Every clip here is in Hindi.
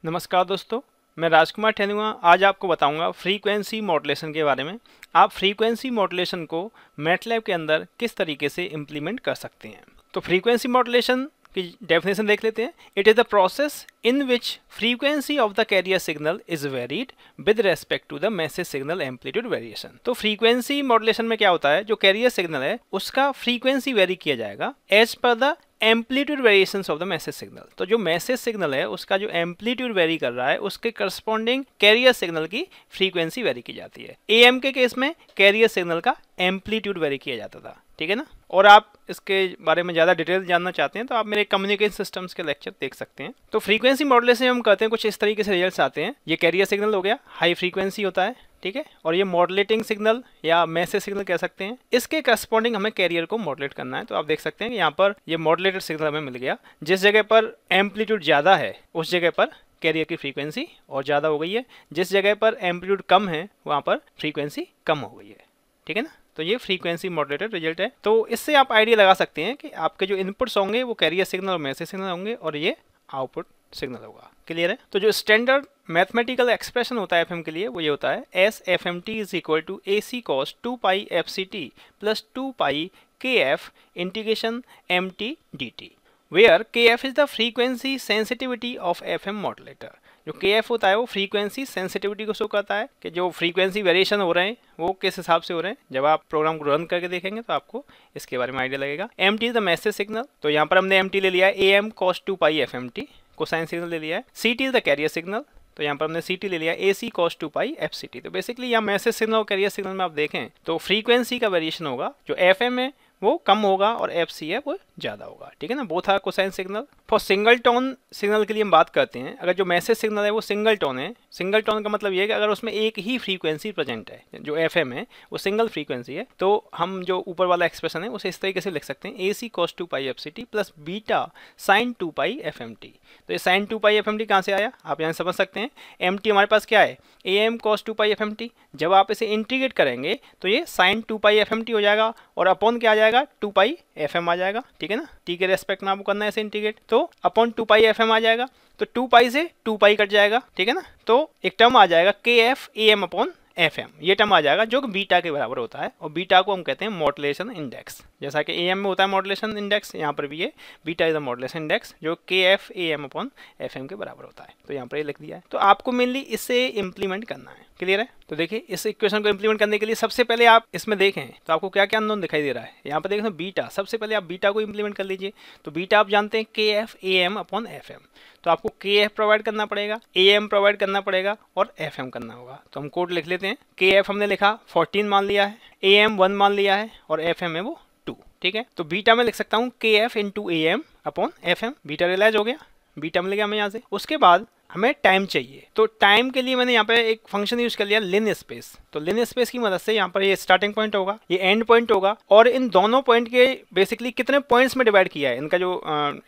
नमस्कार दोस्तों, मैं राजकुमार ठेनुआ आज आपको बताऊंगा फ्रीक्वेंसी मॉड्यूलेशन के बारे में। आप फ्रीक्वेंसी मॉड्यूलेशन को मैटलैब के अंदर किस तरीके से इम्प्लीमेंट कर सकते हैं। तो फ्रीक्वेंसी मॉड्यूलेशन की डेफिनेशन देख लेते हैं। It is the process in which frequency of the carrier signal is varied with respect to the message signal amplitude variation. तो फ्रीक्वेंसी मॉड्यूलेशन में क्या होता है, जो कैरियर सिग्नल है उसका फ्रीक्वेंसी वेरी किया जाएगा as per the amplitude variations of the message signal. तो जो मैसेज सिग्नल है उसका जो एम्पलीट्यूड वेरी कर रहा है उसके करस्पॉन्डिंग कैरियर सिग्नल की फ्रीक्वेंसी वेरी की जाती है। एएम के केस में कैरियर सिग्नल का एम्पलीट्यूड वेरी किया जाता था, ठीक है ना। और आप इसके बारे में ज़्यादा डिटेल जानना चाहते हैं तो आप मेरे कम्युनिकेशन सिस्टम्स के लेक्चर देख सकते हैं। तो फ्रीक्वेंसी मॉड्यूलेशन हम कहते हैं कुछ इस तरीके से रिजल्ट्स आते हैं। ये कैरियर सिग्नल हो गया, हाई फ्रीक्वेंसी होता है, ठीक है, और ये मॉड्यूलेटिंग सिग्नल या मैसेज सिग्नल कह सकते हैं। इसके करस्पॉन्डिंग हमें कैरियर को मॉड्यूलेट करना है। तो आप देख सकते हैं कि यहाँ पर ये मॉड्यूलेटेड सिग्नल हमें मिल गया। जिस जगह पर एम्पलीट्यूड ज़्यादा है उस जगह पर कैरियर की फ्रीक्वेंसी और ज़्यादा हो गई है, जिस जगह पर एम्पलीट्यूड कम है वहाँ पर फ्रीक्वेंसी कम हो गई है, ठीक है ना। तो ये फ्रीक्वेंसी मॉड्यूलेटेड रिजल्ट है। तो इससे आप आइडिया लगा सकते हैं कि आपके जो इनपुट्स होंगे वो कैरियर सिग्नल और मैसेज सिग्नल होंगे और ये आउटपुट सिग्नल होगा। क्लियर है। तो जो स्टैंडर्ड मैथमेटिकल एक्सप्रेशन होता है एफएम के लिए वो ये होता है S F M T is equal to A C cos 2 pi F C T plus 2 pi K F integration M T D T, where K F is the frequency sensitivity of F M modulator. जो के एफ होता है वो फ्रीक्वेंसी सेंसिटिविटी को शो करता है कि जो फ्रीक्वेंसी वेरिएशन हो रहे हैं वो किस हिसाब से हो रहे हैं। जब आप प्रोग्राम को रन करके देखेंगे तो आपको इसके बारे में आइडिया लगेगा। M T is the message signal, तो यहाँ पर हमने एम टी ले लिया है, A m cos 2 pi F M t cosine signal ले लिया है। C t is the carrier signal, तो यहाँ पर हमने सी टी ले लिया A C cos 2 pi F C t. तो बेसिकली यहाँ मैसेज सिग्नल और कैरियर सिग्नल में आप देखें तो फ्रीक्वेंसी का वेरिएशन होगा, जो एफ एम है वो कम होगा और एफ सी है वो ज़्यादा होगा, ठीक है ना। Both are cosine signal. For single tone signal के लिए हम बात करते हैं, अगर जो मैसेज सिग्नल है वो सिंगल टोन है। सिंगल टोन का मतलब ये है कि अगर उसमें एक ही फ्रीक्वेंसी प्रेजेंट है, जो एफ एम है वो सिंगल फ्रीक्वेंसी है, तो हम जो ऊपर वाला एक्सप्रेशन है उसे इस तरीके से लिख सकते हैं A C cos 2 pi F C T plus beta sine 2 pi F M T. तो ये sine 2 pi F M T कहाँ से आया, आप यहाँ समझ सकते हैं। एम टी हमारे पास क्या है, A m cos 2 pi F M t. जब आप इसे इंटीग्रेट करेंगे तो ये sine 2 pi F M t हो जाएगा और अपॉन क्या आ जाएगा, 2 पाई एफ एम आ जाएगा, ठीक है ना। टी के रेस्पेक्ट में आपको करना है ऐसे इंटीग्रेट, तो अपॉन 2 पाई एफ एम आ जाएगा। तो 2 पाई से 2 पाई कट जाएगा, ठीक है ना। तो एक टर्म आ जाएगा k f A m upon f m, ये टर्म आ जाएगा जो कि बीटा के बराबर होता है। और बीटा को हम कहते हैं मॉड्यूलेशन इंडेक्स। जैसा कि ए एम में होता है मॉड्यूलेशन इंडेक्स, यहाँ पर भी ये beta is the modulation index जो के f A m upon f m के बराबर होता है। तो यहाँ पर ये लिख दिया है। तो आपको मेनली इसे इंप्लीमेंट करना है। क्लियर है। तो देखिए इस इक्वेशन को इंप्लीमेंट करने के लिए सबसे पहले आप इसमें देखें तो आपको क्या क्या अननोन दिखाई दे रहा है। यहाँ पर देखें बीटा, सबसे पहले आप बीटा को इंप्लीमेंट कर लीजिए। तो बीटा आप जानते हैं k f A m upon f m, तो आपको के एफ प्रोवाइड करना पड़ेगा, ए एम प्रोवाइड करना पड़ेगा और एफ एम करना होगा। तो हम कोड लिख लेते हैं। के एफ हमने लिखा 14 मान लिया है, ए एम 1 मान लिया है और एफ एम है वो 2, ठीक है। तो बीटा में लिख सकता हूँ k f into A m upon f m. Beta realize हो गया, बीटा मिल गया हमें यहाँ से। उसके बाद हमें टाइम चाहिए, तो टाइम के लिए मैंने यहाँ पे एक फंक्शन यूज कर लिया लिन स्पेस। तो लिन स्पेस की मदद से यहाँ पर ये स्टार्टिंग पॉइंट होगा, ये एंड पॉइंट होगा और इन दोनों पॉइंट के बेसिकली कितने पॉइंट्स में डिवाइड किया है, इनका जो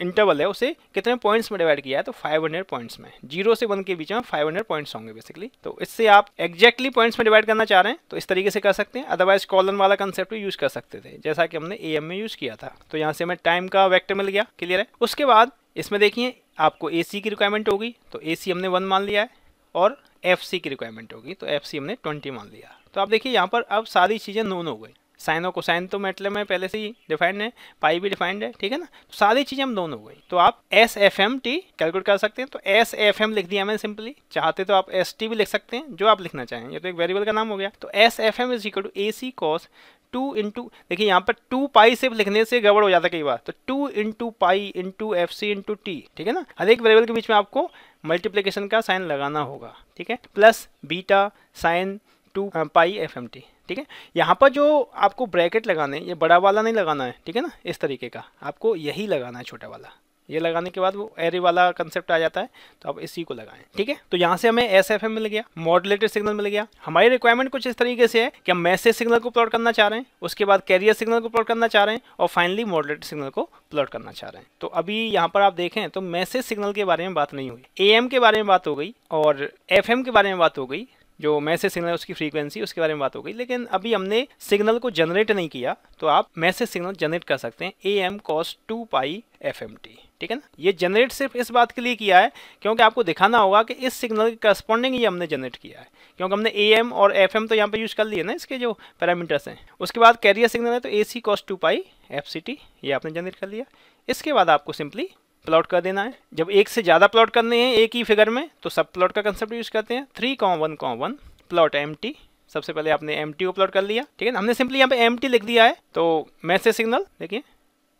इंटरवल है उसे कितने पॉइंट्स में डिवाइड किया है, तो 500 पॉइंट्स में। 0 से 1 के बीच में 500 पॉइंट्स होंगे बेसिकली। तो इससे आप एग्जैक्टली पॉइंट्स में डिवाइड करना चाह रहे हैं तो इस तरीके से कर सकते हैं, अदरवाइज कॉलन वाला कंसेप्ट यूज कर सकते थे जैसा कि हमने ए एम में यूज किया था। तो यहाँ से हमें टाइम का वेक्टर मिल गया। क्लियर है। उसके बाद इसमें देखिए आपको ए सी की रिक्वायरमेंट होगी, तो ए सी हमने 1 मान लिया है और एफ सी की रिक्वायरमेंट होगी, तो एफ सी हमने 20 मान लिया। तो आप देखिए यहाँ पर अब सारी चीज़ें नोन हो गई। साइन और कोसाइन तो मैटलैब में पहले से ही डिफाइंड है, पाई भी डिफाइंड है, ठीक है ना। तो सारी चीज़ें हम नोन हो गई। तो आप s F M t calculate कर सकते हैं। तो एस एफ एम लिख दिया मैंने सिंपली, चाहते तो आप एस टी भी लिख सकते हैं, जो आप लिखना चाहें। ये तो एक वेरिएबल का नाम हो गया। तो s F m is equal to A C cos 2 into, देखिए यहाँ पर 2 पाई सिर्फ लिखने से गड़बड़ हो जाता है कई बार, तो 2 into pi into f c into t, ठीक है ना। हर एक वेरिएबल के बीच में आपको मल्टीप्लिकेशन का साइन लगाना होगा, ठीक है, plus beta sine 2 pi F M t, ठीक है। यहाँ पर जो आपको ब्रैकेट लगाने, ये बड़ा वाला नहीं लगाना है, ठीक है ना, इस तरीके का आपको यही लगाना है, छोटा वाला। ये लगाने के बाद वो एरे वाला कंसेप्ट आ जाता है, तो आप इसी को लगाएं, ठीक है। तो यहाँ से हमें एस एफ एम मिल गया, मॉड्यूलेटेड सिग्नल मिल गया। हमारी रिक्वायरमेंट कुछ इस तरीके से है कि हम मैसेज सिग्नल को प्लॉट करना चाह रहे हैं, उसके बाद कैरियर सिग्नल को प्लॉट करना चाह रहे हैं और फाइनली मॉड्यूलेटेड सिग्नल को प्लॉट करना चाह रहे हैं। तो अभी यहाँ पर आप देखें तो मैसेज सिग्नल के बारे में बात नहीं हुई, ए एम के बारे में बात हो गई और एफ एम के बारे में बात हो गई, जो मैसेज सिग्नल है उसकी फ्रीक्वेंसी उसके बारे में बात हो गई। लेकिन अभी हमने सिग्नल को जनरेट नहीं किया, तो आप मैसेज सिग्नल जनरेट कर सकते हैं A m cos 2 pi F M t, ठीक है ना। ये जनरेट सिर्फ इस बात के लिए किया है क्योंकि आपको दिखाना होगा कि इस सिग्नल के करस्पॉन्डिंग ये हमने जनरेट किया है, क्योंकि हमने AM और FM तो यहाँ पे यूज कर लिए ना इसके जो पैरामीटर्स हैं। उसके बाद कैरियर सिग्नल है तो AC cos 2π FCT ये आपने जनरेट कर लिया। इसके बाद आपको सिंपली प्लॉट कर देना है। जब एक से ज़्यादा प्लॉट करने हैं एक ही फिगर में तो सब प्लॉट का कंसेप्ट यूज करते हैं। 3,1,1 प्लॉट एम्प्टी, सबसे पहले आपने एम्प्टी को प्लॉट कर लिया, ठीक है ना। हमने सिंपली यहाँ पे एम्प्टी लिख दिया है तो मैसेज सिग्नल, देखिए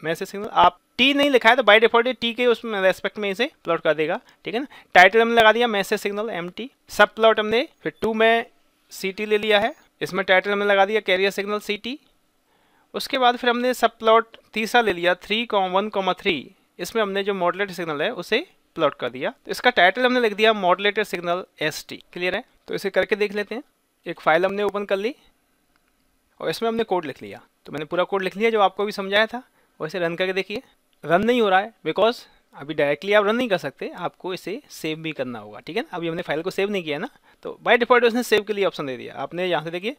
मैसेज सिग्नल आप टी नहीं लिखा है तो बाय डिफॉल्ट टी के उसमें रेस्पेक्ट में इसे प्लॉट कर देगा, ठीक है ना। टाइटल हमने लगा दिया मैसेज सिग्नल एम्प्टी, सब प्लॉट हमने फिर 2 में CT ले लिया है, इसमें टाइटल हमने लगा दिया कैरियर सिग्नल CT। उसके बाद फिर हमने सब प्लॉट तीसरा ले लिया 3,1,3, इसमें हमने जो मॉडुलेटेड सिग्नल है उसे प्लॉट कर दिया। तो इसका टाइटल हमने लिख दिया मॉडुलेटेड सिग्नल ST। क्लियर है। तो इसे करके देख लेते हैं। एक फाइल हमने ओपन कर ली और इसमें हमने कोड लिख लिया। तो मैंने पूरा कोड लिख लिया जो आपको भी समझाया था। वैसे रन करके देखिए, रन नहीं हो रहा है बिकॉज अभी डायरेक्टली आप रन नहीं कर सकते, आपको इसे सेव भी करना होगा, ठीक है ना। अभी हमने फाइल को सेव नहीं किया ना, तो बाय डिफॉल्ट उसने सेव के लिए ऑप्शन दे दिया। आपने यहाँ से देखिए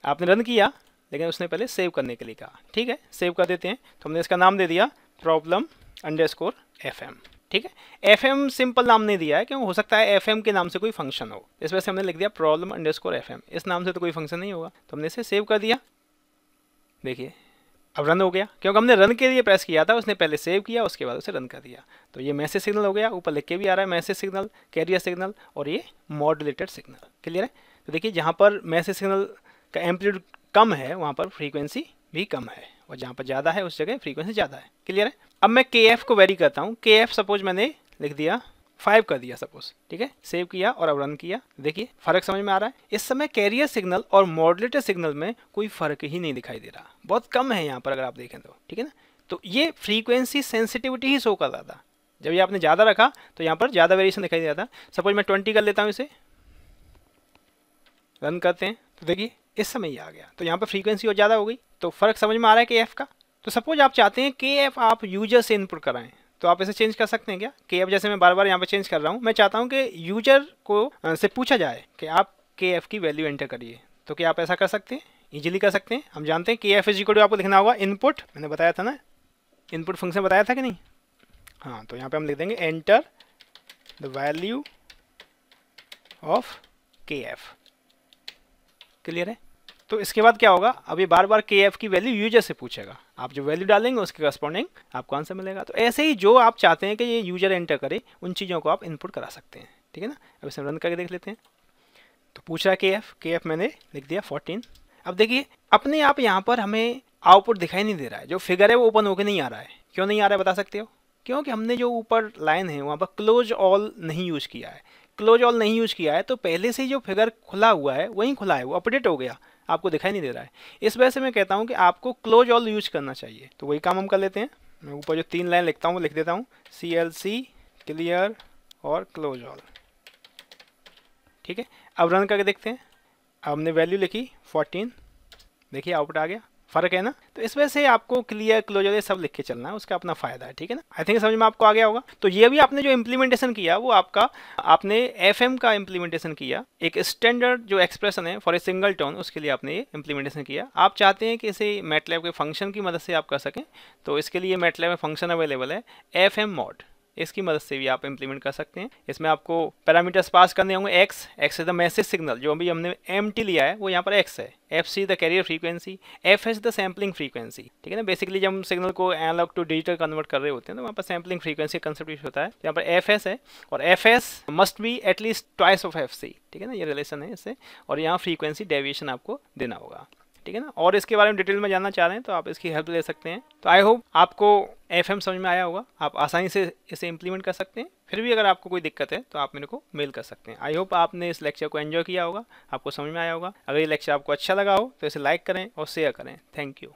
आपने रन किया लेकिन उसने पहले सेव करने के लिए कहा, ठीक है सेव कर देते हैं। तो हमने इसका नाम दे दिया problem_fm, ठीक है। FM सिंपल नाम नहीं दिया है क्यों, हो सकता है FM के नाम से कोई फंक्शन हो, इस वजह से हमने लिख दिया problem_fm। इस नाम से तो कोई फंक्शन नहीं होगा, तो हमने इसे सेव कर दिया। देखिए अब रन हो गया क्योंकि हमने रन के लिए प्रेस किया था, उसने पहले सेव किया उसके बाद उसे रन कर दिया। तो ये मैसेज सिग्नल हो गया, ऊपर लिख के भी आ रहा है मैसेज सिग्नल, कैरियर सिग्नल और ये मॉडुलेटेड सिग्नल। क्लियर है। तो देखिए जहाँ पर मैसेज सिग्नल का एम्पलीट्यूड कम है वहाँ पर फ्रीक्वेंसी भी कम है, और जहाँ पर ज़्यादा है उस जगह फ्रीक्वेंसी ज़्यादा है। क्लियर है। अब मैं KF को वेरी करता हूँ। KF सपोज मैंने लिख दिया 5 कर दिया सपोज, ठीक है सेव किया और अब रन किया। देखिए फर्क समझ में आ रहा है। इस समय कैरियर सिग्नल और मॉडुलेटेड सिग्नल में कोई फर्क ही नहीं दिखाई दे रहा, बहुत कम है यहाँ पर अगर आप देखें तो, ठीक है ना। तो ये फ्रीक्वेंसी सेंसिटिविटी ही शो कर रहा था। जब ये आपने ज़्यादा रखा तो यहाँ पर ज़्यादा वेरिएशन दिखाई दे रहा था। सपोज मैं 20 कर लेता हूँ, इसे रन करते हैं तो देखिए इस समय ये आ गया, तो यहाँ पर फ्रीक्वेंसी और ज़्यादा हो गई। तो फर्क समझ में आ रहा है KF का। तो सपोज आप चाहते हैं KF आप यूजर से इनपुट कराएं तो आप इसे चेंज कर सकते हैं क्या। KF जैसे मैं बार बार यहाँ पे चेंज कर रहा हूँ, मैं चाहता हूँ कि यूजर को से पूछा जाए कि आप KF की वैल्यू एंटर करिए, तो क्या आप ऐसा कर सकते हैं, इजीली कर सकते हैं। हम जानते हैं KF इज इक्वल टू आपको लिखना होगा इनपुट, मैंने बताया था ना इनपुट फंक्शन बताया था कि नहीं। हाँ तो यहाँ पे हम लिख देंगे enter the value of KF। Clear है। तो इसके बाद क्या होगा, अब ये बार बार KF की वैल्यू यूजर से पूछेगा, आप जो वैल्यू डालेंगे उसके करस्पॉन्डिंग आपको आंसर मिलेगा। तो ऐसे ही जो आप चाहते हैं कि ये यूजर एंटर करे उन चीज़ों को आप इनपुट करा सकते हैं, ठीक है ना। अब इसे रन करके देख लेते हैं। तो पूछ रहा है KF मैंने लिख दिया 14। अब देखिए अपने आप यहाँ पर हमें आउटपुट दिखाई नहीं दे रहा है, जो फिगर है वो ओपन होकर नहीं आ रहा है। क्यों नहीं आ रहा है बता सकते हो। क्योंकि हमने जो ऊपर लाइन है वहाँ पर क्लोज ऑल नहीं यूज़ किया है। क्लोज ऑल नहीं यूज़ किया है तो पहले से जो फिगर खुला हुआ है वहीं खुला है, वो अपडेट हो गया, आपको दिखाई नहीं दे रहा है। इस वजह से मैं कहता हूँ कि आपको क्लोज ऑल यूज करना चाहिए। तो वही काम हम कर लेते हैं। मैं ऊपर जो 3 लाइन लिखता हूँ वो लिख देता हूँ CLC क्लियर और क्लोज ऑल, ठीक है। अब रन करके देखते हैं। अब हमने वैल्यू लिखी 14, देखिए आउटपुट आ गया, फर्क है ना। तो इस वजह से आपको क्लियर क्लोज ऑल सब लिख के चलना है, उसका अपना फायदा है, ठीक है ना। आई थिंक समझ में आपको आ गया होगा। तो ये भी आपने जो इम्प्लीमेंटेशन किया वो आपने FM का इम्प्लीमेंटेशन किया, एक स्टैंडर्ड जो एक्सप्रेशन है फॉर ए सिंगल टोन उसके लिए आपने ये इम्प्लीमेंटेशन किया। आप चाहते हैं कि इसे मैटलैब के फंक्शन की मदद से आप कर सकें, तो इसके लिए मैटलैब में फंक्शन अवेलेबल है FM mod, इसकी मदद से भी आप इंप्लीमेंट कर सकते हैं। इसमें आपको पैरामीटर्स पास करने होंगे। x is the message signal, जो अभी हमने MT लिया है वो यहाँ पर x है, FC the carrier frequency, FH the sampling frequency, ठीक है ना। बेसिकली जब हम सिग्नल को एनालॉग टू डिजिटल कन्वर्ट कर रहे होते हैं तो वहाँ पर सैम्पलिंग फ्रीक्वेंसी कंसेप्ट यूज होता है। यहाँ पर FS है और FS must be at least twice of FC, ठीक है ना, ये रिलेशन है इससे। और यहाँ फ्रीक्वेंसी डेविएशन आपको देना होगा, ठीक है ना। और इसके बारे में डिटेल में जानना चाह रहे हैं तो आप इसकी हेल्प ले सकते हैं। तो आई होप आपको FM समझ में आया होगा, आप आसानी से इसे इम्प्लीमेंट कर सकते हैं। फिर भी अगर आपको कोई दिक्कत है तो आप मेरे को मेल कर सकते हैं। आई होप आपने इस लेक्चर को एंजॉय किया होगा, आपको समझ में आया होगा। अगर ये लेक्चर आपको अच्छा लगा हो तो इसे लाइक करें और शेयर करें। Thank you.